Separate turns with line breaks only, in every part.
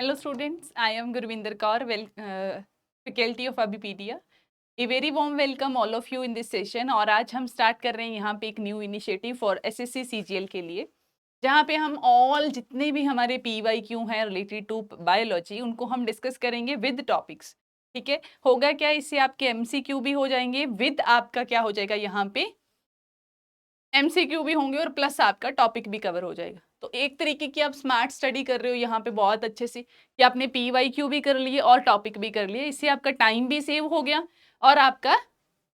Hello students, I am Gurvinder Kaur, faculty of Abipedia. A very warm welcome all of you in this session और आज हम start कर रहे हैं यहाँ पे एक new initiative for SSC CGL के लिए, जहाँ पे हम ऑल जितने भी हमारे पीवाईक्यू हैं रिलेटेड टू बायोलॉजी उनको हम डिस्कस करेंगे विद टॉपिक्स। ठीक है, होगा क्या, इससे आपके एमसीक्यू भी हो जाएंगे, विद आपका क्या हो जाएगा, यहाँ पे एमसीक्यू भी होंगे और प्लस आपका टॉपिक भी कवर हो जाएगा। तो एक तरीके की आप स्मार्ट स्टडी कर रहे हो यहाँ पे बहुत अच्छे से कि आपने पीवाईक्यू भी कर लिए और टॉपिक भी कर लिए, इससे आपका टाइम भी सेव हो गया और आपका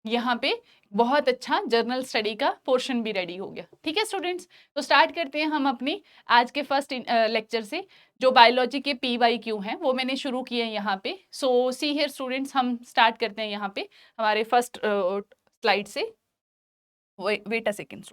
यहाँ पे बहुत अच्छा जर्नल स्टडी का पोर्शन भी रेडी हो गया। ठीक है स्टूडेंट्स, तो स्टार्ट करते हैं हम अपनी आज के फर्स्ट लेक्चर से। जो बायोलॉजी के पीवाईक्यू हैं वो मैंने शुरू किए हैं यहाँ पे। सो सी हियर स्टूडेंट्स, हम स्टार्ट करते हैं यहाँ पे हमारे फर्स्ट स्लाइड से। Wait a second.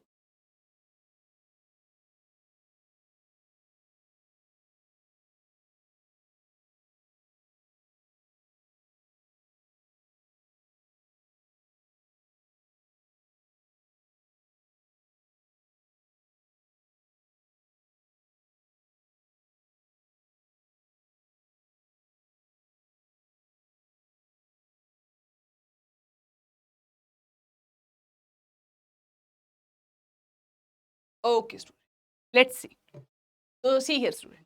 Okay student, let's see. तो सी हियर स्टूडेंट,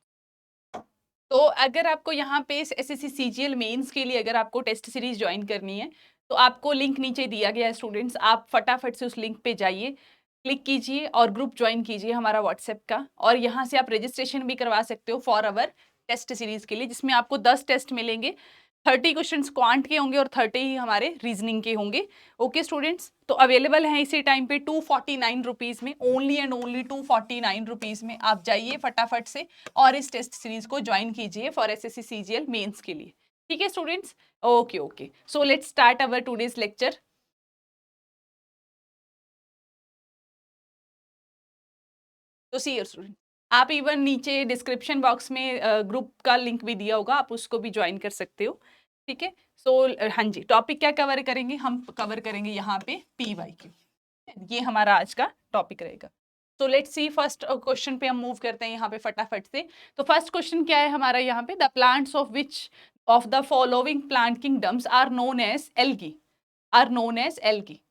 तो अगर आपको यहाँ पे एसएससी सीजीएल मेंस के लिए अगर आपको टेस्ट सीरीज ज्वाइन करनी है तो आपको लिंक नीचे दिया गया है स्टूडेंट्स, आप फटाफट से उस लिंक पे जाइए, क्लिक कीजिए और ग्रुप ज्वाइन कीजिए हमारा व्हाट्सएप का, और यहाँ से आप रजिस्ट्रेशन भी करवा सकते हो फॉर अवर टेस्ट सीरीज के लिए, जिसमें आपको 10 टेस्ट मिलेंगे। 30 क्वेश्चन क्वांट के होंगे और 30 ही हमारे रीजनिंग के होंगे। ओके स्टूडेंट्स, तो अवेलेबल है इसी टाइम पे 249 रुपीज में, ओनली एंड ओनली 249 रुपीज में। आप जाइए फटाफट से और इस टेस्ट सीरीज को ज्वाइन कीजिए फॉर एसएससी सीजीएल मेंस के लिए। ठीक है students, okay okay, so let's start our today's lecture. तो सी स्टूडेंट, आप इवन नीचे डिस्क्रिप्शन बॉक्स में ग्रुप का लिंक भी दिया होगा, आप उसको भी ज्वाइन कर सकते हो। ठीक है, सो हाँ जी, टॉपिक क्या कवर करेंगे, हम कवर करेंगे यहाँ पे पीवाईक्यू, ये हमारा आज का टॉपिक रहेगा। तो लेट्स सी, फर्स्ट क्वेश्चन पे हम मूव करते हैं यहाँ पे फटाफट से। तो फर्स्ट क्वेश्चन क्या है हमारा यहाँ पे, the plants of which of the following plant kingdoms are known as algae, are known as algae.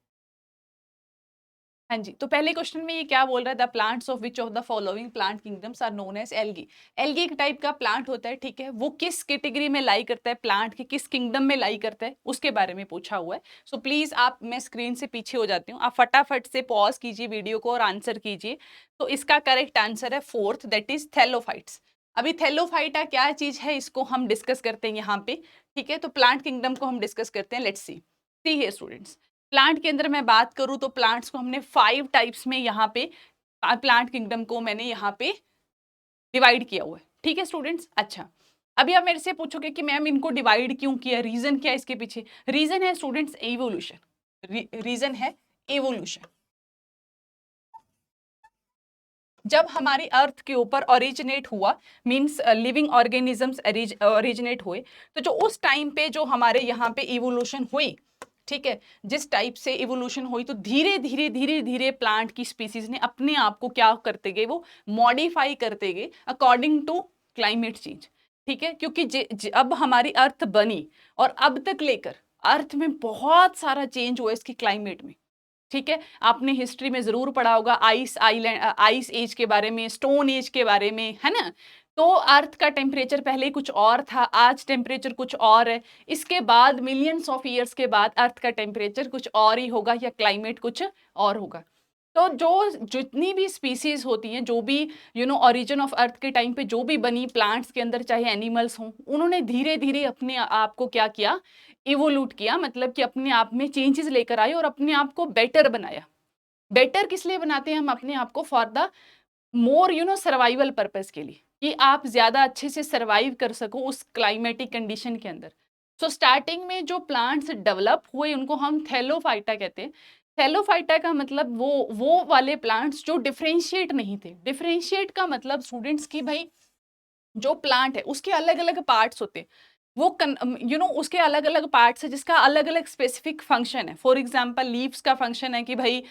हाँ जी, तो पहले क्वेश्चन में ये क्या बोल रहा है, the plants of which of the following plant kingdoms are known as algae. Algae एक टाइप का प्लांट होता है, ठीक है, वो किस कैटेगरी में लाई करता है, प्लांट के किस किंगडम में लाई करता है, उसके बारे में पूछा हुआ है। सो प्लीज आप, मैं स्क्रीन से पीछे हो जाती हूँ, आप फटाफट से पॉज कीजिए वीडियो को और आंसर कीजिए। तो इसका करेक्ट आंसर है फोर्थ, दैट इज थैलोफाइट्स। अभी थैलोफाइटा क्या चीज है, इसको हम डिस्कस करते हैं यहाँ पे। ठीक है, तो प्लांट किंगडम को हम डिस्कस करते हैं, let's see here students. Plant के अंदर मैं बात करूं तो प्लांट्स को हमने 5 टाइप्स में यहाँ पे, प्लांट किंगडम को मैंने यहाँ पे डिवाइड किया हुआ है। ठीक है स्टूडेंट्स, अच्छा अभी आप मेरे से पूछोगे कि मैम इनको डिवाइड क्यों किया, रीजन क्या है इसके पीछे। रीजन है स्टूडेंट्स एवोल्यूशन, रीजन है एवोल्यूशन। जब हमारी अर्थ के ऊपर ओरिजिनेट हुआ, मींस लिविंग ऑर्गेनिजम्स ओरिजिनेट हुए, तो जो उस टाइम पे जो हमारे यहाँ पे इवोल्यूशन हुई, ठीक है, जिस टाइप से इवोल्यूशन हुई, तो धीरे धीरे धीरे धीरे प्लांट की स्पीसीज ने अपने आप को क्या करते गए, वो मॉडिफाई करते गए अकॉर्डिंग टू क्लाइमेट चेंज। ठीक है, क्योंकि अब हमारी अर्थ बनी और अब तक लेकर अर्थ में बहुत सारा चेंज हुआ इसकी क्लाइमेट में। ठीक है, आपने हिस्ट्री में जरूर पढ़ा होगा आइस एज के बारे में, स्टोन एज के बारे में, है ना। तो अर्थ का टेम्परेचर पहले कुछ और था, आज टेम्परेचर कुछ और है, इसके बाद मिलियंस ऑफ ईयर्स के बाद अर्थ का टेम्परेचर कुछ और ही होगा या क्लाइमेट कुछ और होगा। तो जो जितनी भी स्पीसीज होती हैं, जो भी ओरिजिन ऑफ अर्थ के टाइम पे जो भी बनी प्लांट्स के अंदर, चाहे एनिमल्स हों, उन्होंने धीरे धीरे अपने आप को क्या किया, इवोल्यूट किया, मतलब कि अपने आप में चेंजेस लेकर आए और अपने आप को बेटर बनाया। बेटर किस लिए बनाते हैं हम अपने आप को, for the more survival purpose के लिए, कि आप ज्यादा अच्छे से सर्वाइव कर सको उस क्लाइमेटिक कंडीशन के अंदर। सो स्टार्टिंग में जो प्लांट्स डेवलप हुए उनको हम थैलोफाइटा कहते हैं। थैलोफाइटा का मतलब वो वाले प्लांट्स जो डिफरेंशिएट नहीं थे। डिफरेंशिएट का मतलब स्टूडेंट्स की भाई, जो प्लांट है उसके अलग अलग पार्ट्स होते हैं, वो उसके अलग अलग पार्ट्स है जिसका अलग अलग स्पेसिफिक फंक्शन है। फॉर एग्जांपल लीव्स का फंक्शन है कि भाई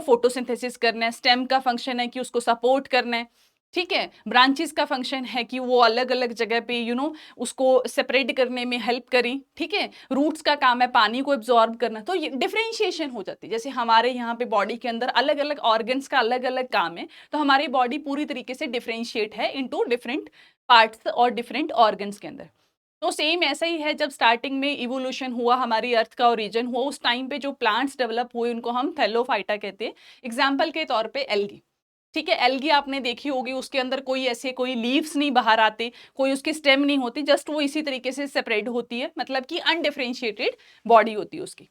फोटोसिंथेसिस करना है, स्टेम का फंक्शन है कि उसको सपोर्ट करना है, ठीक है। ब्रांचेस का फंक्शन है कि वो अलग अलग जगह पे उसको सेपरेट करने में हेल्प करें। ठीक है। रूट्स का काम है पानी को एब्जॉर्ब करना। तो ये डिफरेंशिएशन हो जाती है। जैसे हमारे यहाँ पे बॉडी के अंदर अलग अलग ऑर्गन्स का अलग अलग काम है, तो हमारी बॉडी पूरी तरीके से डिफरेंशिएट है इनटू डिफरेंट पार्ट्स और डिफरेंट ऑर्गन्स के अंदर। तो सेम ऐसा ही है, जब स्टार्टिंग में इवोल्यूशन हुआ, हमारी अर्थ का ओरिजिन हुआ, उस टाइम पे जो प्लांट्स डेवलप हुए उनको हम थैलोफाइटा कहते हैं। एग्जाम्पल के तौर पे एल्गी। ठीक है। एल्गी आपने देखी होगी, उसके अंदर कोई लीव्स नहीं बाहर आते, कोई उसकी स्टेम नहीं होती, जस्ट वो इसी तरीके से सेपरेट होती है, मतलब कि अनडिफरेंशिएटेड बॉडी होती है उसकी।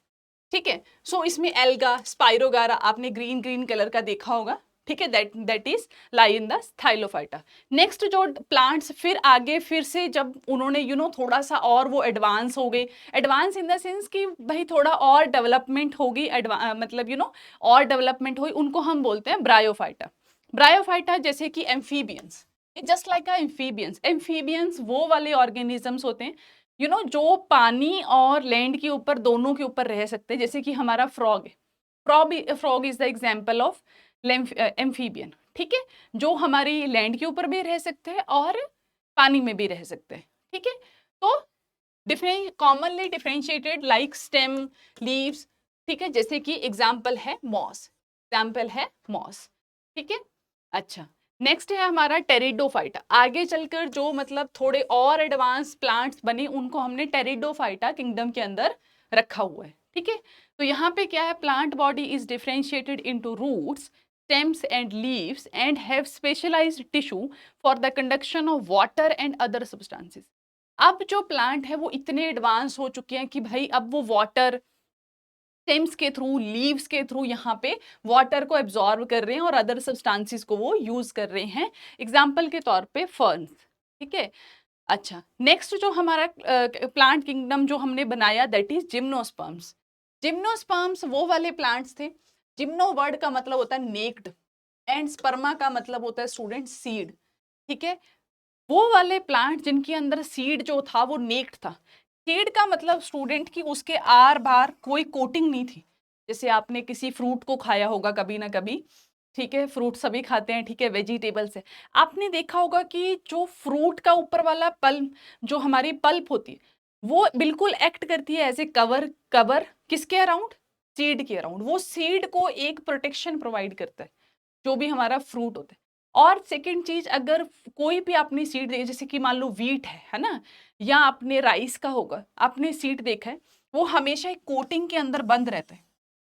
ठीक है। सो इसमें एल्गा, स्पाइरोगारा आपने ग्रीन ग्रीन कलर का देखा होगा। ठीक है। That is lie in the Thallophyta. Next जो प्लांट्स फिर आगे फिर से जब उन्होंने थोड़ा सा और वो एडवांस हो गए, एडवांस इन द सेंस कि भाई थोड़ा और डेवलपमेंट होगी, मतलब और डेवलपमेंट हुई, उनको हम बोलते हैं ब्रायोफाइटा। ब्रायोफाइटा जैसे कि amphibians, just like amphibians. Amphibians वो वाले ऑर्गेनिजम्स होते हैं जो पानी और लैंड के ऊपर दोनों के ऊपर रह सकते हैं, जैसे कि हमारा फ्रॉग है। Frog is the example of amphibian. ठीक है। जो हमारी लैंड के ऊपर भी रह सकते हैं और पानी में भी रह सकते हैं। ठीक है। तो commonly differentiated like stem, leaves. ठीक है। जैसे कि एग्जाम्पल है मॉस, ठीक है। अच्छा, नेक्स्ट है हमारा टेरिडोफाइटा। आगे चलकर जो मतलब थोड़े और एडवांस प्लांट्स बने, उनको हमने टेरिडोफाइटा किंगडम के अंदर रखा हुआ है। ठीक है। तो यहाँ पे क्या है, plant body is differentiated into roots, stems and leaves and have specialised tissue for the conduction of water and other substances. अब जो प्लांट है वो इतने एडवांस हो चुके हैं कि भाई अब वो वाटर, स्टेम्स के थ्रू, लीव्स के थ्रू यहाँ पे वाटर को एब्जॉर्ब कर रहे हैं और अदर सब्सटेंसेस को वो यूज कर रहे हैं। एग्जाम्पल के तौर पे फर्न्स। ठीक है। अच्छा, नेक्स्ट जो हमारा प्लांट किंगडम जो हमने बनाया, दैट इज जिम्नोस्पर्म्स। जिम्नोस्पर्म्स वो वाले प्लांट्स थे। जिम्नो वर्ड का मतलब होता है नेक्ड एंड स्पर्मा का मतलब होता है स्टूडेंट सीड। ठीक है। वो वाले प्लांट जिनके अंदर सीड जो था वो नेक्ड था। सीड का मतलब स्टूडेंट की उसके आर बार कोई कोटिंग नहीं थी। जैसे आपने किसी फ्रूट को खाया होगा कभी ना कभी। ठीक है। फ्रूट सभी खाते हैं। ठीक है। वेजिटेबल्स है। आपने देखा होगा कि जो फ्रूट का ऊपर वाला पल्प, जो हमारी पल्प होती है, वो बिल्कुल एक्ट करती है एज ए कवर। कवर किसके अराउंड? सीड के अराउंड। वो सीड को एक प्रोटेक्शन प्रोवाइड करता है, जो भी हमारा फ्रूट होता है। और सेकंड चीज, अगर कोई भी आपने सीड देखी, जैसे कि मान लो वीट है ना, या आपने राइस का होगा, आपने सीड देखा है, वो हमेशा एक कोटिंग के अंदर बंद रहता है।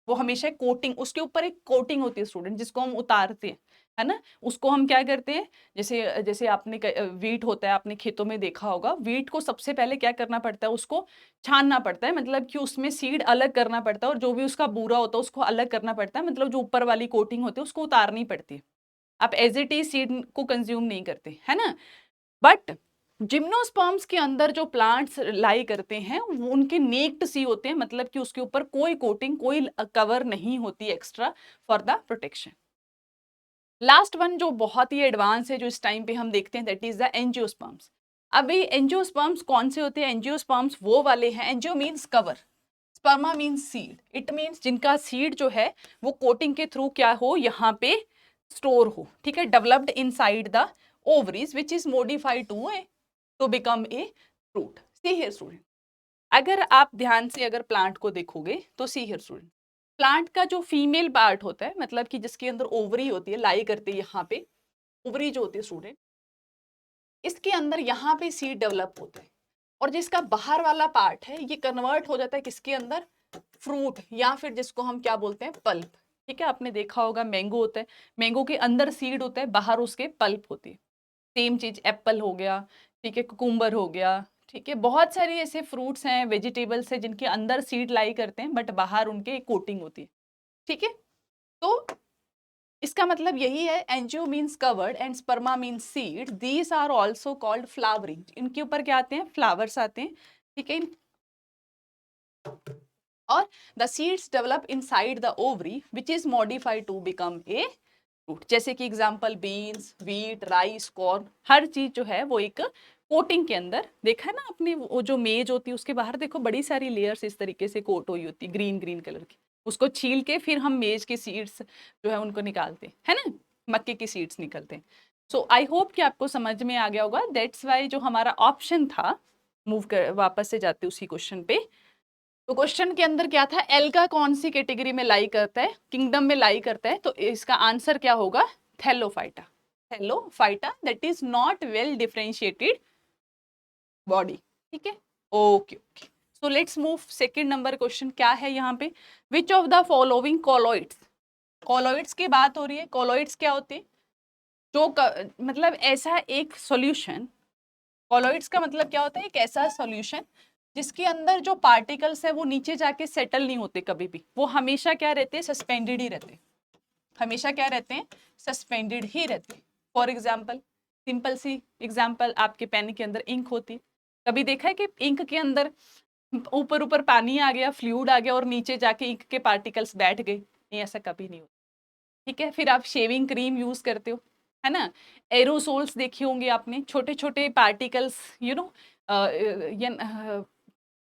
वो हमेशा कोटिंग, उसके ऊपर एक कोटिंग होती है स्टूडेंट, जिसको हम उतारते हैं, है ना। उसको हम क्या करते हैं, जैसे जैसे आपने वीट होता है, आपने खेतों में देखा होगा, वीट को सबसे पहले क्या करना पड़ता है, उसको छानना पड़ता है, मतलब कि उसमें सीड अलग करना पड़ता है और जो भी उसका बूरा होता है उसको अलग करना पड़ता है, मतलब जो ऊपर वाली कोटिंग होती है उसको उतारनी पड़ती है। आप एज इट इज सीड को कंज्यूम नहीं करते, है ना। बट जिम्नोस्पर्म्स के अंदर जो प्लांट्स लाई करते हैं वो उनके नेक्ड सी होते हैं, मतलब कि उसके ऊपर कोई कोटिंग, कोई कवर नहीं होती extra for the protection. Last one जो बहुत ही एडवांस है, जो इस टाइम पे हम देखते हैं, दैट इज द एंजियोस्पर्म्स। अभी एंजियोस्पर्म्स कौन से होते हैं? एंजियोस्पर्म्स वो वाले हैं, angio means cover, sperma means seed. It means जिनका सीड जो है वो कोटिंग के थ्रू क्या हो, यहाँ पे स्टोर हो। ठीक है। Developed inside the ovaries which is modified to become a fruit. See here student, अगर आप ध्यान से अगर प्लांट को देखोगे तो सी हियर स्टूडेंट, प्लांट का जो फीमेल पार्ट होता है, मतलब कि जिसके अंदर ओवरी होती है, लाई करते हैं यहाँ पे, ओवरी जो होती है स्टूडेंट, इसके अंदर यहाँ पे सीड डेवलप होता है। और जिसका बाहर वाला पार्ट है ये कन्वर्ट हो जाता है किसके अंदर? फ्रूट, या फिर जिसको हम क्या बोलते हैं, पल्प। ठीक है। आपने देखा होगा मैंगो होता है, मैंगो के अंदर सीड होता है, बाहर उसके पल्प होती है। सेम चीज एप्पल हो गया, ठीक है, कुकुम्बर हो गया। ठीक है। बहुत सारे ऐसे फ्रूट्स हैं, वेजिटेबल्स हैं, जिनके अंदर सीड लाई करते हैं बट बाहर उनके कोटिंग होती है। ठीक है। तो इसका मतलब यही है, angio means covered and sperma means seed, these are also called flowering. इनके ऊपर क्या आते हैं? फ्लावर्स आते हैं। ठीक है। और the seeds develop inside the ovary which is modified to become a fruit. जैसे कि example beans, wheat, rice, corn, हर चीज जो है वो एक कोटिंग के अंदर, देखा है ना आपने, वो जो मेज होती है उसके बाहर देखो बड़ी सारी लेयर्स इस तरीके से कोट हुई होती है, ग्रीन ग्रीन कलर की। उसको छील के फिर हम मेज के सीड्स जो है उनको निकालते हैं, है ना, मक्के की सीड्स निकलते हैं। सो आई होप कि आपको समझ में आ गया होगा। दैट्स वाई जो हमारा ऑप्शन था, मूव कर वापस से जाते उसी क्वेश्चन पे। तो क्वेश्चन के अंदर क्या था, एल का कौन सी कैटेगरी में लाई करता है, किंगडम में लाई करता है, तो इसका आंसर क्या होगा, Thallophyta. Thallophyta that is not well differentiated body. ठीक है, okay okay. So let's move second number question. क्या है यहाँ पे, विच ऑफ द फॉलोइंग कॉलोइड्स, कॉलोइड्स की बात हो रही है। कॉलोइड्स क्या होते हैं, जो मतलब ऐसा एक सॉल्यूशन, कॉलोइड्स का मतलब क्या होता है, एक ऐसा सॉल्यूशन जिसके अंदर जो पार्टिकल्स है वो नीचे जाके सेटल नहीं होते कभी भी, वो हमेशा क्या रहते हैं, सस्पेंडेड ही रहते हैं। हमेशा क्या रहते हैं, सस्पेंडेड ही रहते हैं। फॉर एग्जाम्पल, सिंपल सी एग्जाम्पल, आपके पेन के अंदर इंक होती है, कभी देखा है कि इंक के अंदर ऊपर ऊपर पानी आ गया, फ्लूइड आ गया और नीचे जाके इंक के पार्टिकल्स बैठ गए? नहीं, ऐसा कभी नहीं होता। ठीक है, फिर आप शेविंग क्रीम यूज करते हो, है ना, एरोसोल्स देखे होंगे आपने, छोटे छोटे पार्टिकल्स, यू नो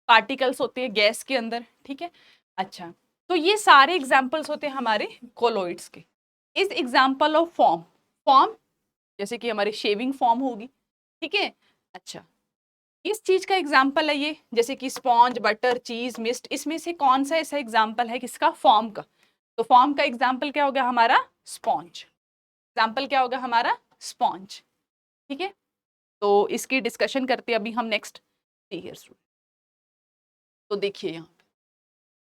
पार्टिकल्स होते हैं गैस के अंदर। ठीक है, अच्छा, तो ये सारे एग्जाम्पल्स होते हैं हमारे कोलोइड्स के। इस एग्जाम्पल ऑफ फॉर्म, फॉर्म जैसे कि हमारी शेविंग फॉर्म होगी, ठीक है, अच्छा, इस चीज का एग्जाम्पल है ये, जैसे कि स्पॉन्ज, बटर, चीज, मिस्ट, इसमें से कौन सा ऐसा एग्जाम्पल है किसका, फॉर्म का? तो फॉर्म का एग्जाम्पल क्या होगा हमारा, स्पॉन्ज। एग्जाम्पल क्या होगा हमारा, स्पॉन्ज। ठीक है, तो इसकी डिस्कशन करते हैं अभी हम नेक्स्ट। तो देखिए यहाँ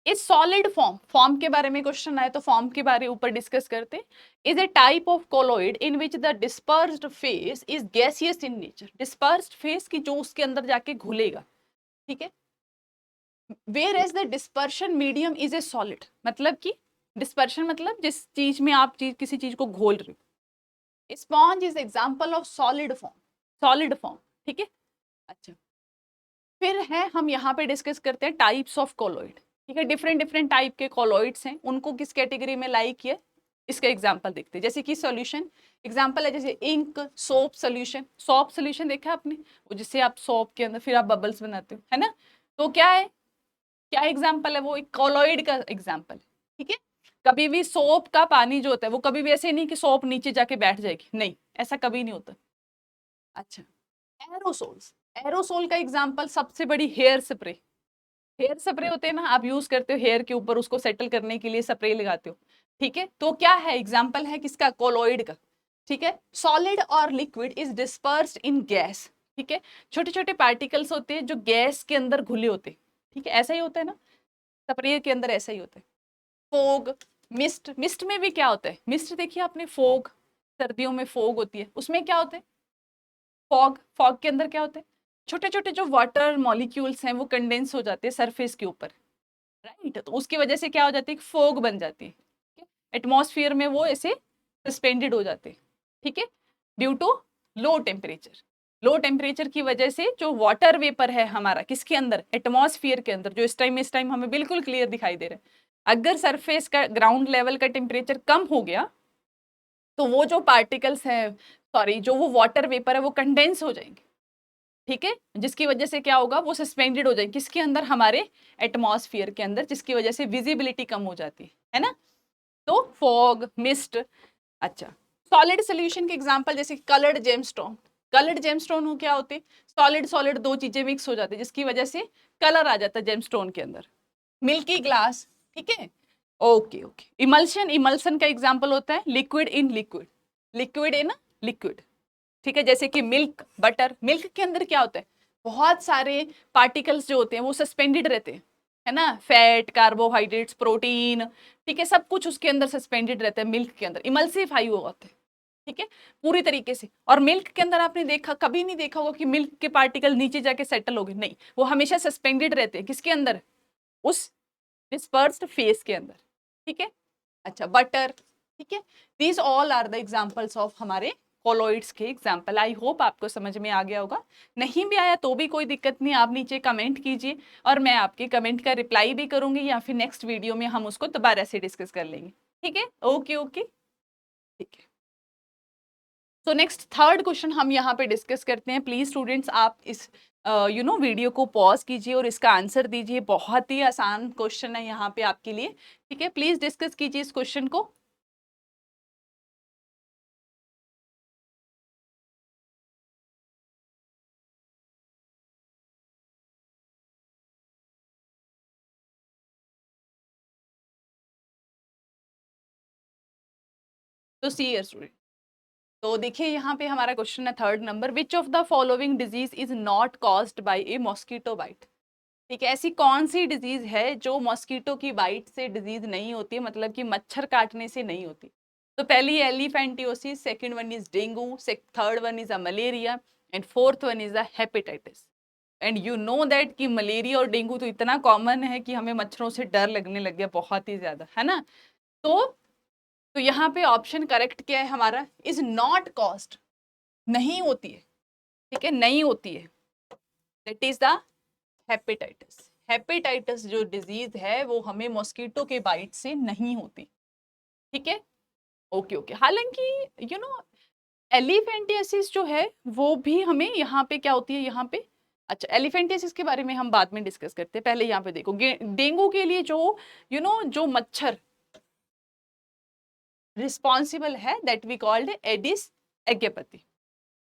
इस सॉलिड फॉर्म, फॉर्म के बारे में क्वेश्चन आए तो फॉर्म के बारे ऊपर डिस्कस करते। Is a type of colloid in which the dispersed phase is gaseous in nature. Dispersed phase की जो उसके अंदर जाके घुलेगा, ठीक है, whereas the dispersion medium is a solid, मतलब कि डिस्पर्शन मतलब जिस चीज में आप किसी चीज को घोल रहे हो। Sponge is example of solid form, solid form. ठीक है, अच्छा, फिर है हम यहाँ पे डिस्कस करते हैं टाइप्स ऑफ कोलोइड। ठीक है, डिफरेंट डिफरेंट टाइप के कोलोइड्स हैं, उनको किस कैटेगरी में लाई किया, इसका एग्जांपल देखते हैं। जैसे कि सॉल्यूशन एग्जांपल है, जैसे ink, soap solution. Soap solution देखा आपने, वो जिससे आप सोप के अंदर फिर आप बबल्स बनाते हो, है ना, तो क्या है, क्या एग्जाम्पल है, वो एक कोलोइड का एग्जाम्पल है। ठीक है, कभी भी सोप का पानी जो होता है वो कभी भी ऐसे नहीं कि सोप नीचे जाके बैठ जाएगी, नहीं, ऐसा कभी नहीं होता। अच्छा, एरोसोल्स, एरोसोल का एग्जाम्पल सबसे बड़ी हेयर स्प्रे। हेयर स्प्रे होते हैं ना, आप यूज करते हो हेयर के ऊपर, उसको सेटल करने के लिए स्प्रे लगाते हो। ठीक है, तो क्या है, एग्जाम्पल है किसका, कोलोइड का। ठीक है, सॉलिड और liquid is dispersed in gas. ठीक है, छोटे छोटे पार्टिकल्स होते हैं जो गैस के अंदर घुले होते हैं। ठीक है, ऐसा ही होता है ना, स्प्रे के अंदर ऐसा ही होता है। फोग, मिस्ट, मिस्ट में भी क्या होता है, मिस्ट देखिए आपने, फोग, सर्दियों में फोग होती है, उसमें क्या होता है, फॉग, फॉग के अंदर क्या होता है, छोटे छोटे जो वाटर मॉलिक्यूल्स हैं वो कंडेंस हो जाते हैं सरफेस के ऊपर, राइट, तो उसकी वजह से क्या हो जाती है, फोग बन जाती है, एटमॉस्फेयर में वो ऐसे सस्पेंडेड हो जाते हैं। ठीक है, due to low temperature, low temperature की वजह से जो वाटर वेपर है हमारा किसके अंदर, एटमॉस्फेयर के अंदर, जो इस टाइम हमें बिल्कुल क्लियर दिखाई दे रहा है, अगर सरफेस का ग्राउंड लेवल का टेम्परेचर कम हो गया तो वो जो पार्टिकल्स हैं, सॉरी, जो वो वाटर वेपर है वो कंडेंस हो जाएंगे। ठीक है, जिसकी वजह से क्या होगा, वो सस्पेंडेड हो जाएंगे किसके अंदर, हमारे एटमॉस्फेयर के अंदर, जिसकी वजह से विजिबिलिटी कम हो जाती है ना, तो फॉग, मिस्ट। अच्छा, सॉलिड सोल्यूशन के एग्जांपल जैसे कलर्ड जेमस्टोन, कलर्ड जेमस्टोन क्या होते हैं, सॉलिड सॉलिड दो चीजें मिक्स हो जाती है जिसकी वजह से कलर आ जाता है जेमस्टोन के अंदर। मिल्की ग्लास, ठीक है, ओके ओके। इमल्शन, इमल्सन का एग्जांपल होता है liquid in liquid, liquid in liquid. ठीक है, जैसे कि मिल्क, बटर, मिल्क के अंदर क्या होता है, बहुत सारे पार्टिकल्स जो होते हैं वो सस्पेंडेड रहते हैं, है ना, फैट, कार्बोहाइड्रेट्स, प्रोटीन, ठीक है, सब कुछ उसके अंदर सस्पेंडेड रहता है मिल्क के अंदर, इमल्सिफाई हुआ होता है। ठीक है, पूरी तरीके से। और मिल्क के अंदर आपने देखा, कभी नहीं देखा होगा कि मिल्क के पार्टिकल नीचे जाके सेटल हो गए, नहीं, वो हमेशा सस्पेंडेड रहते हैं किसके अंदर, उस डिस्पर्स्ड फेस के अंदर। ठीक है, अच्छा, बटर, ठीक है, these all are the examples of हमारे कोलोइड्स के एग्जाम्पल। आई होप आपको समझ में आ गया होगा, नहीं भी आया तो भी कोई दिक्कत नहीं, आप नीचे कमेंट कीजिए और मैं आपके कमेंट का रिप्लाई भी करूंगी, या फिर नेक्स्ट वीडियो में हम उसको दोबारा से डिस्कस कर लेंगे। ठीक है, ओके ओके, ठीक है। सो नेक्स्ट थर्ड क्वेश्चन हम यहाँ पे डिस्कस करते हैं। प्लीज स्टूडेंट्स, आप इस वीडियो को पॉज कीजिए और इसका आंसर दीजिए, बहुत ही आसान क्वेश्चन है यहाँ पे आपके लिए। ठीक है, प्लीज डिस्कस कीजिए इस क्वेश्चन को। तो सी ईयर स्टूडेंट। तो देखिए यहाँ पे हमारा क्वेश्चन है third number, which of the following disease is not caused by a mosquito bite. ठीक है, ऐसी कौन सी डिजीज है जो मॉस्किटो की बाइट से डिजीज नहीं होती है, मतलब कि मच्छर काटने से नहीं होती। तो पहली elephantiasis, second one is dengue, third one is a malaria and fourth one is a hepatitis. And you know that कि मलेरिया और डेंगू तो इतना कॉमन है कि हमें मच्छरों से डर लगने लग गया बहुत ही ज्यादा, है ना। तो यहाँ पे ऑप्शन करेक्ट क्या है हमारा, इज नॉट कॉज्ड, नहीं होती है। ठीक है, नहीं होती है, that is the hepatitis. Hepatitis जो डिजीज है वो हमें मॉस्किटो के बाइट से नहीं होती। ठीक है, ओके ओके। हालांकि यू नो एलिफेंटियासिस जो है वो भी हमें यहाँ पे क्या होती है यहाँ पे। अच्छा, एलिफेंटियासिस के बारे में हम बाद में डिस्कस करते हैं, पहले यहाँ पे देखो डेंगू के लिए जो जो मच्छर रिस्पॉन्सिबल है दैट वी कॉल्ड एडिस एगेपति।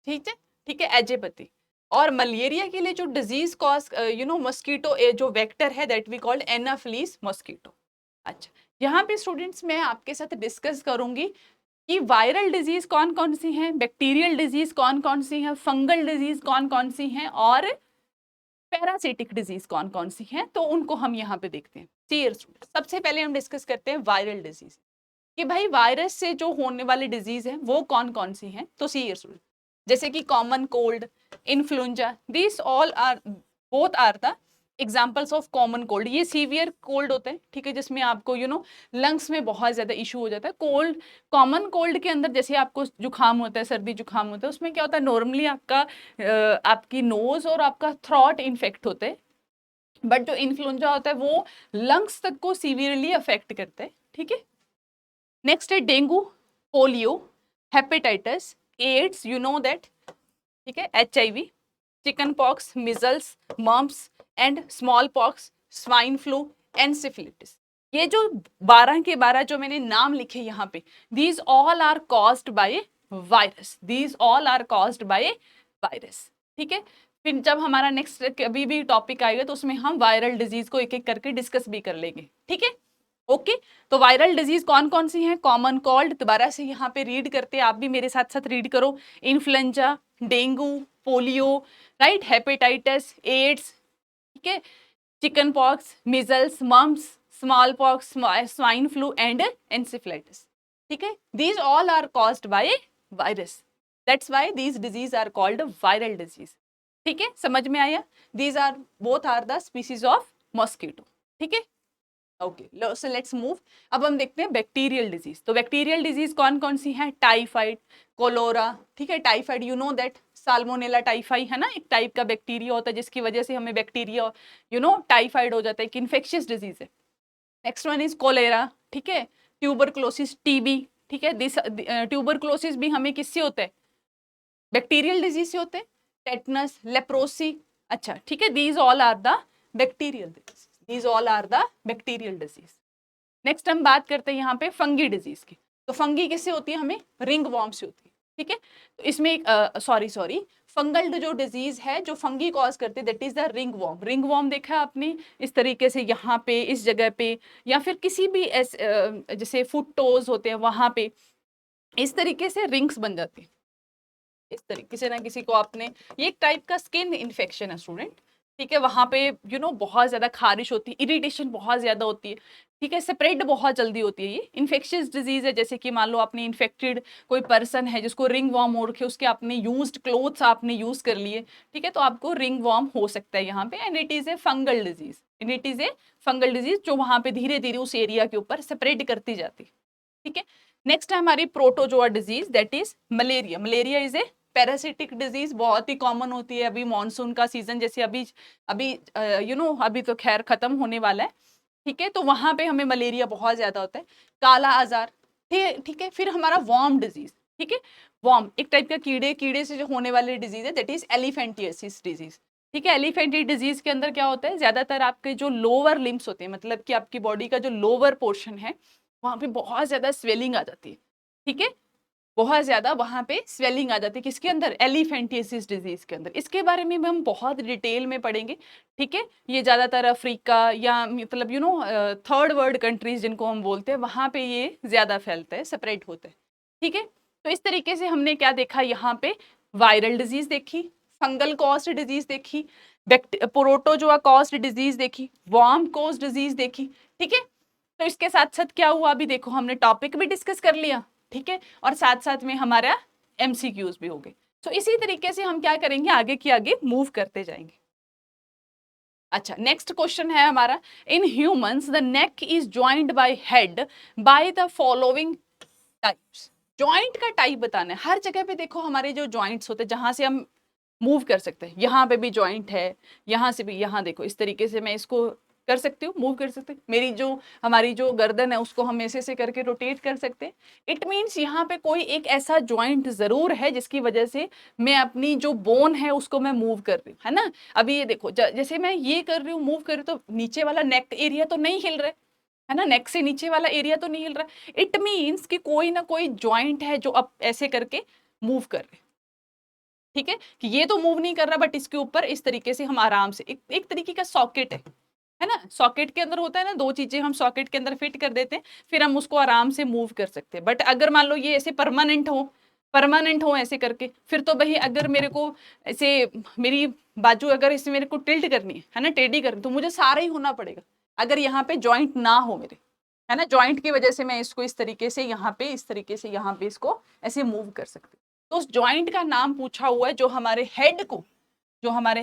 ठीक है, ठीक है, एजेपति। और मलेरिया के लिए जो डिजीज कॉज मस्कीटो जो वेक्टर है that we called anopheles mosquito. अच्छा, यहाँ पे स्टूडेंट्स मैं आपके साथ डिस्कस करूंगी कि वायरल डिजीज कौन कौन सी हैं, बैक्टीरियल डिजीज कौन कौन सी हैं, फंगल डिजीज कौन कौन सी हैं और पैरासिटिक डिजीज कौन कौन सी हैं, तो उनको हम यहाँ पे देखते हैं। चलिए सबसे पहले हम डिस्कस करते हैं वायरल डिजीज, कि भाई वायरस से जो होने वाली डिजीज है वो कौन कौन सी हैं। तो सी स्टूडेंट, जैसे कि common cold, influenza, this all are both are the examples of common cold. ये सीवियर कोल्ड होते हैं, ठीक है, जिसमें आपको लंग्स में बहुत ज्यादा इशू हो जाता है। कोल्ड, कॉमन कोल्ड के अंदर जैसे आपको जुकाम होता है, सर्दी जुकाम होता है, उसमें क्या होता है नॉर्मली आपका आपकी नोज और आपका थ्रॉट इन्फेक्ट होते हैं। बट जो इन्फ्लुएंजा होता है वो लंग्स तक को सीवियरली अफेक्ट करता है। ठीक है, नेक्स्ट है dengue, polio, hepatitis, AIDS, you know that. ठीक है, HIV, chickenpox, measles, mumps and smallpox, swine flu and syphilis. ये जो 12 के 12 जो मैंने नाम लिखे यहाँ पे, these all are caused by virus, these all are caused by virus. ठीक है, फिर जब हमारा नेक्स्ट कभी भी टॉपिक आएगा तो उसमें हम वायरल डिजीज को एक एक करके डिस्कस भी कर लेंगे। ठीक है, ओके। तो वायरल डिजीज कौन कौन सी हैं, कॉमन कोल्ड, दोबारा से यहाँ पे रीड करते हैं, आप भी मेरे साथ साथ रीड करो। Influenza, dengue, polio, right, hepatitis, AIDS, ठीक है, chickenpox, measles, mumps, smallpox, swine flu and encephalitis. ठीक है, these all are caused by virus, that's why these disease are called viral disease. ठीक है, समझ में आया, these are both are the species of mosquito. ठीक है, okay, so let's move. अब हम देखते हैं बैक्टीरियल डिजीज। तो बैक्टीरियल डिजीज कौन कौन सी हैं, टाइफाइड, कोलोरा। ठीक है, typhoid you know that salmonella typhi है ना, एक टाइप का बैक्टीरिया होता है जिसकी वजह से हमें बैक्टीरिया टाइफाइड हो जाता है, एक इन्फेक्शियस डिजीज है। नेक्स्ट वन इज कोलेरा, ठीक है, ट्यूबरक्लोसिस, TB। ठीक है, दिस ट्यूबरक्लोसिस भी हमें किससे होता है, बैक्टीरियल डिजीज से होते हैं। Tetanus, leprosy. अच्छा, ठीक है, these all are the bacterial disease, these all are the bacterial disease. Next हम बात करते हैं यहाँ पे फंगी डिजीज की। तो फंगी किससे होती है, हमें रिंग वॉर्म से होती है। ठीक है, तो इसमें एक सॉरी फंगल जो डिजीज है जो फंगी कॉज करते हैं that is the ringworm. Ringworm देखा है आपने, इस तरीके से यहाँ पे इस जगह पे या फिर किसी भी जैसे फुट टोज होते हैं वहां पे इस तरीके से रिंग्स बन जाती है। इस तरीके से ना किसी को आपने, ये एक टाइप का स्किन इन्फेक्शन है स्टूडेंट। ठीक है, वहां पे बहुत ज्यादा खारिश होती है, इरिटेशन बहुत ज्यादा होती है। ठीक है, स्प्रेड बहुत जल्दी होती है, ये इन्फेक्शियस डिजीज है। जैसे कि मान लो आपने इन्फेक्टेड कोई पर्सन है जिसको रिंग वॉर्म हो रखे, उसके आपने यूज्ड क्लोथ्स आपने यूज कर लिए, ठीक है, तो आपको रिंग वॉर्म हो सकता है यहाँ पे। And it is a fungal disease, and it is a fungal disease जो वहां पे धीरे धीरे उस एरिया के ऊपर स्प्रेड करती जाती है। ठीक है, नेक्स्ट है हमारी protozoa disease that is malaria. Malaria is a parasitic disease, बहुत ही कॉमन होती है। अभी मॉनसून का सीजन जैसे अभी अभी अभी तो खैर खत्म होने वाला है। ठीक है, तो वहां पे हमें मलेरिया बहुत ज्यादा होता है। काला आजार, ठीक है, फिर हमारा वॉर्म डिजीज। ठीक है, वॉर्म एक टाइप का कीड़े से जो होने वाली डिजीज है दैट इज एलिफेंटियासिस डिजीज। ठीक है, एलिफेंटी डिजीज के अंदर क्या होता है, ज्यादातर आपके जो लोअर लिम्स होते हैं, मतलब कि आपकी बॉडी का जो लोअर पोर्शन है वहां पे बहुत ज्यादा स्वेलिंग आ जाती है। ठीक है, बहुत ज्यादा वहां पे स्वेलिंग आ जाती है, किसके अंदर, एलिफेंटियासिस डिजीज के अंदर। इसके बारे में हम बहुत डिटेल में पढ़ेंगे। ठीक है, ये ज्यादातर अफ्रीका या मतलब थर्ड वर्ल्ड कंट्रीज जिनको हम बोलते हैं वहां पे ये ज्यादा फैलता है, सेपरेट होता है। ठीक है। तो इस तरीके से हमने क्या देखा यहाँ पे, वायरल डिजीज देखी, फंगल कॉज्ड डिजीज देखी, प्रोटोजोआ कॉज्ड डिजीज देखी, वर्म कॉज्ड डिजीज देखी। ठीक है, तो इसके साथ साथ क्या हुआ, अभी देखो हमने टॉपिक भी डिस्कस कर लिया, ठीक है, और साथ साथ में हमारा एमसीक्यूज भी हो गए। तो इसी तरीके से हम क्या करेंगे, आगे की आगे मूव करते जाएंगे। अच्छा, नेक्स्ट क्वेश्चन है हमारा, in humans the neck is joint bye head by the following types. Joint का टाइप बताना है। हर जगह पे देखो हमारे जो जॉइंट्स होते हैं जहां से हम मूव कर सकते हैं, यहाँ पे भी जॉइंट है, यहाँ से भी, यहाँ देखो इस तरीके से मैं इसको कर सकती हूँ, मूव कर सकते हैं। मेरी जो हमारी जो गर्दन है उसको हम ऐसे करके रोटेट कर सकते हैं। इट मीन्स यहाँ पे कोई एक ऐसा जॉइंट जरूर है जिसकी वजह से मैं अपनी जो बोन है उसको मैं मूव कर रही हूँ, है ना। अभी ये देखो जैसे मैं ये कर रही हूँ, मूव कर रही हूँ, तो नीचे वाला नेक एरिया तो नहीं हिल रहा है ना, नेक से नीचे वाला एरिया तो नहीं हिल रहा। इट मीन्स कि कोई ना कोई जॉइंट है जो अब ऐसे करके मूव कर रहे, ठीक है, कि ये तो मूव नहीं कर रहा बट इसके ऊपर इस तरीके से हम आराम से, एक तरीके का सॉकेट है ना। सॉकेट के अंदर होता है ना, दो चीजें हम सॉकेट के अंदर फिट कर देते हैं, फिर हम उसको आराम से मूव कर सकते हैं। बट अगर मान लो ये ऐसे परमानेंट हो ऐसे करके, फिर तो भाई अगर मेरे को ऐसे मेरी बाजू अगर इसे मेरे को टिल्ट करनी है ना, टेढ़ी करनी, तो मुझे सारा ही होना पड़ेगा अगर यहाँ पे जॉइंट ना हो मेरे, है ना। जॉइंट की वजह से मैं इसको इस तरीके से यहाँ पे, इस तरीके से यहाँ पे इसको ऐसे मूव कर सकती हूँ। तो उस जॉइंट का नाम पूछा हुआ है जो हमारे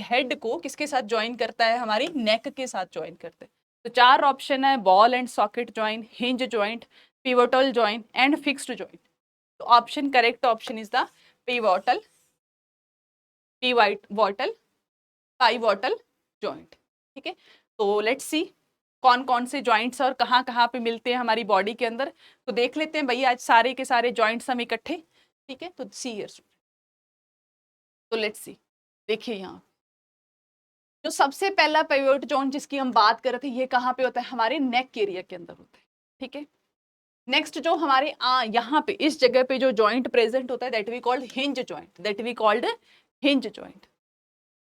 हेड को किसके साथ ज्वाइन करता है, हमारी नेक के साथ ज्वाइन करता है। तो चार ऑप्शन है, ball and socket joint, hinge joint, pivotal joint and fixed joint. तो option, correct option is the pivotal pivotal joint. ठीक है, तो लेट्स सी कौन कौन से जॉइंट्स और कहाँ कहाँ पे मिलते हैं हमारी बॉडी के अंदर। तो देख लेते हैं भैया आज सारे के सारे जॉइंट्स हम इकट्ठे, ठीक है। तो सी हियर, तो लेट्स सी, देखिए यहाँ जो सबसे पहला पिवोट जोन जिसकी हम बात कर रहे थे, ये कहाँ पे होता है, हमारे नेक एरिया के अंदर होता है, ठीक है। नेक्स्ट जो हमारे यहाँ पे इस जगह पे जो जॉइंट प्रेजेंट होता है that we called hinge joint.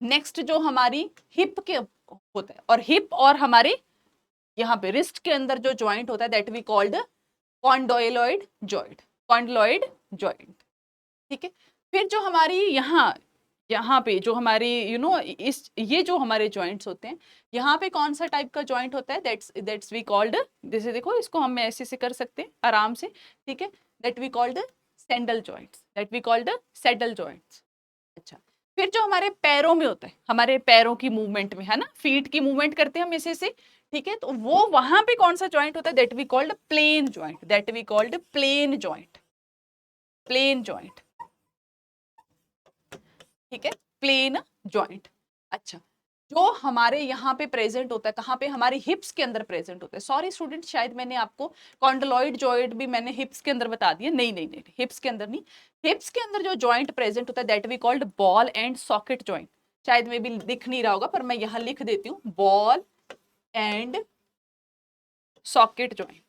Next जो हमारी हिप के होता है, और हिप और हमारे यहाँ पे रिस्ट के अंदर जो जॉइंट होता है दैट वी कॉल्ड कॉन्डोइलॉइड जॉइंट, ठीक है। फिर जो हमारी यहाँ पे जो हमारी इस ये जो हमारे जॉइंट्स होते हैं, यहाँ पे कौन सा टाइप का जॉइंट होता है, दैट्स वी कॉल्ड, जैसे देखो इसको हम ऐसे से कर सकते हैं आराम से, ठीक है, that we called saddle joints. अच्छा, फिर जो हमारे पैरों में होता है, हमारे पैरों की मूवमेंट में, है ना, फीट की मूवमेंट करते हैं हम ऐसे से, ठीक है, तो वो वहां पे कौन सा जॉइंट होता है, that we called plane joint, ठीक है, प्लेन जॉइंट। अच्छा, जो हमारे यहाँ पे प्रेजेंट होता है, कहाँ पे, हमारे हिप्स के अंदर प्रेजेंट होता है। सॉरी स्टूडेंट, शायद मैंने आपको कॉन्डोलॉइड जॉइंट भी मैंने हिप्स के अंदर बता दिया, नहीं, हिप्स के अंदर नहीं। हिप्स के अंदर जो जॉइंट प्रेजेंट होता है that we called ball and socket joint. शायद में भी दिख नहीं रहा होगा पर मैं यहाँ लिख देती हूँ, बॉल एंड सॉकेट जॉइंट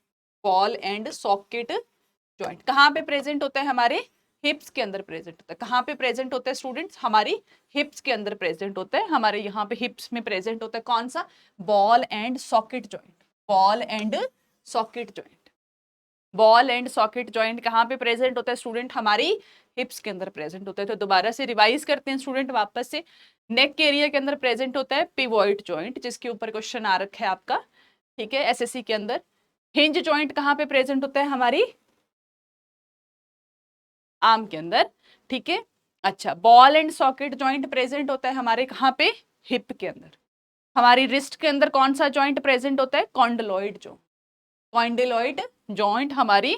कहाँ पे प्रेजेंट होता है, हमारे हिप्स के अंदर प्रेजेंट होता है। कहाँ पे प्रेजेंट होता है स्टूडेंट्स, हमारी हिप्स के अंदर प्रेजेंट होता है। हमारे यहाँ पे हिप्स में प्रेजेंट होता है कौन सा, बॉल एंड सॉकेट जॉइंट कहाँ पे प्रेजेंट होता है स्टूडेंट, हमारी हिप्स के अंदर प्रेजेंट होता है। तो दोबारा से रिवाइज करते हैं स्टूडेंट वापस से। नेक के एरिया के अंदर प्रेजेंट होता है पिवोट जॉइंट, जिसके ऊपर क्वेश्चन आ रखा है आपका, ठीक है, एसएससी के अंदर। हिंज जॉइंट कहाँ पे प्रेजेंट होता है, हमारी आर्म के अंदर, ठीक है। अच्छा, ball and socket joint present होता है हमारे कहाँ पे, हिप के अंदर। हमारी रिस्ट के अंदर कौन सा जॉइंट प्रेजेंट होता है, कॉन्डिलॉइड जॉइंट हमारी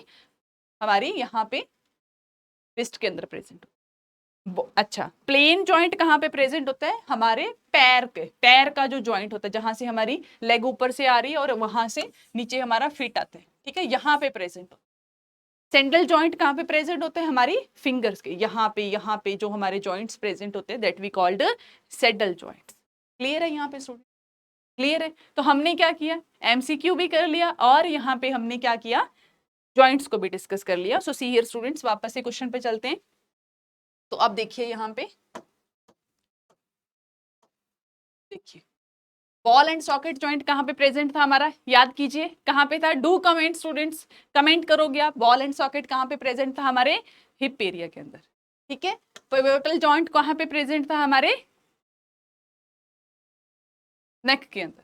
हमारी यहाँ पे रिस्ट के अंदर प्रेजेंट। अच्छा, प्लेन जॉइंट कहाँ पे प्रेजेंट होता है, हमारे पैर का जो जॉइंट होता है, जहां से हमारी लेग ऊपर से आ रही है और वहां से नीचे हमारा फिट आता है, ठीक है, यहाँ पे प्रेजेंट होता है। सेंट्रल जॉइंट कहाँ पे प्रेजेंट होते हैं, हमारी फिंगर्स के यहाँ पे जो हमारे जॉइंट्स प्रेजेंट होते हैं that we called saddle joints. Clear है यहाँ पे स्टूडेंट, क्लियर है। तो हमने क्या किया, एमसीक्यू भी कर लिया और यहाँ पे हमने क्या किया, जॉइंट्स को भी डिस्कस कर लिया। सो सी हियर स्टूडेंट्स, वापस से क्वेश्चन पे चलते हैं। तो अब देखिए यहाँ पे, देखिए बॉल एंड सॉकेट जॉइंट कहाँ पे प्रेजेंट था हमारा, याद कीजिए कहाँ पे था, डू कमेंट स्टूडेंट्स, कमेंट करोगे आप, बॉल एंड सॉकेट कहाँ पे प्रेजेंट था हमारे हिप एरिया के अंदर, ठीक है। पिवोटल जॉइंट कहाँ पे प्रेजेंट था हमारे नेक के अंदर,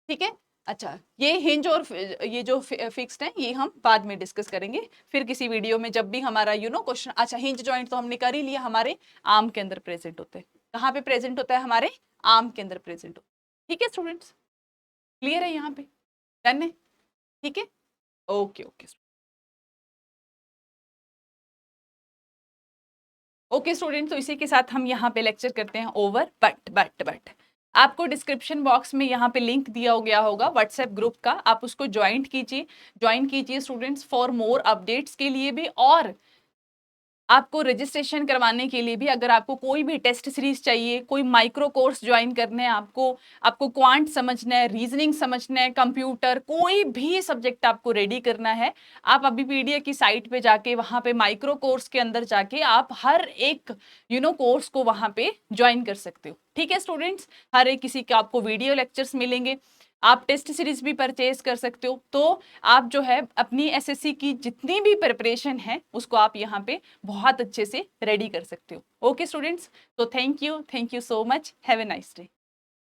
ठीक है। अच्छा, ये हिंज और ये जो फिक्स्ड है ये हम बाद में डिस्कस करेंगे फिर किसी वीडियो में, जब भी हमारा क्वेश्चन। अच्छा, हिंज जॉइंट तो हमने कर ही लिया, हमारे आर्म के अंदर प्रेजेंट होते हैं, कहाँ पे प्रेजेंट होता है हमारे आर्म के अंदर प्रेजेंट होता है, ठीक है स्टूडेंट्स, क्लियर है यहाँ पे, डन है, ठीक है, ओके ओके ओके स्टूडेंट। तो इसी के साथ हम यहाँ पे लेक्चर करते हैं ओवर। बट आपको डिस्क्रिप्शन बॉक्स में यहाँ पे लिंक दिया गया होगा व्हाट्सएप ग्रुप का, आप उसको ज्वाइन कीजिए स्टूडेंट्स, फॉर मोर अपडेट्स के लिए भी, और आपको रजिस्ट्रेशन करवाने के लिए भी। अगर आपको कोई भी टेस्ट सीरीज चाहिए, कोई माइक्रो कोर्स ज्वाइन करने हैं आपको क्वांट समझना है, रीजनिंग समझना है, कंप्यूटर, कोई भी सब्जेक्ट आपको रेडी करना है, आप अभी पीडीए की साइट पे जाके वहां पे माइक्रो कोर्स के अंदर जाके आप हर एक कोर्स को वहां पे ज्वाइन कर सकते हो, ठीक है स्टूडेंट्स। हर एक किसी के आपको वीडियो लेक्चर्स मिलेंगे, आप टेस्ट सीरीज भी परचेज कर सकते हो। तो आप जो है अपनी एसएससी की जितनी भी प्रिपरेशन है उसको आप यहाँ पे बहुत अच्छे से रेडी कर सकते हो। ओके स्टूडेंट्स, तो thank you so much, have a nice day.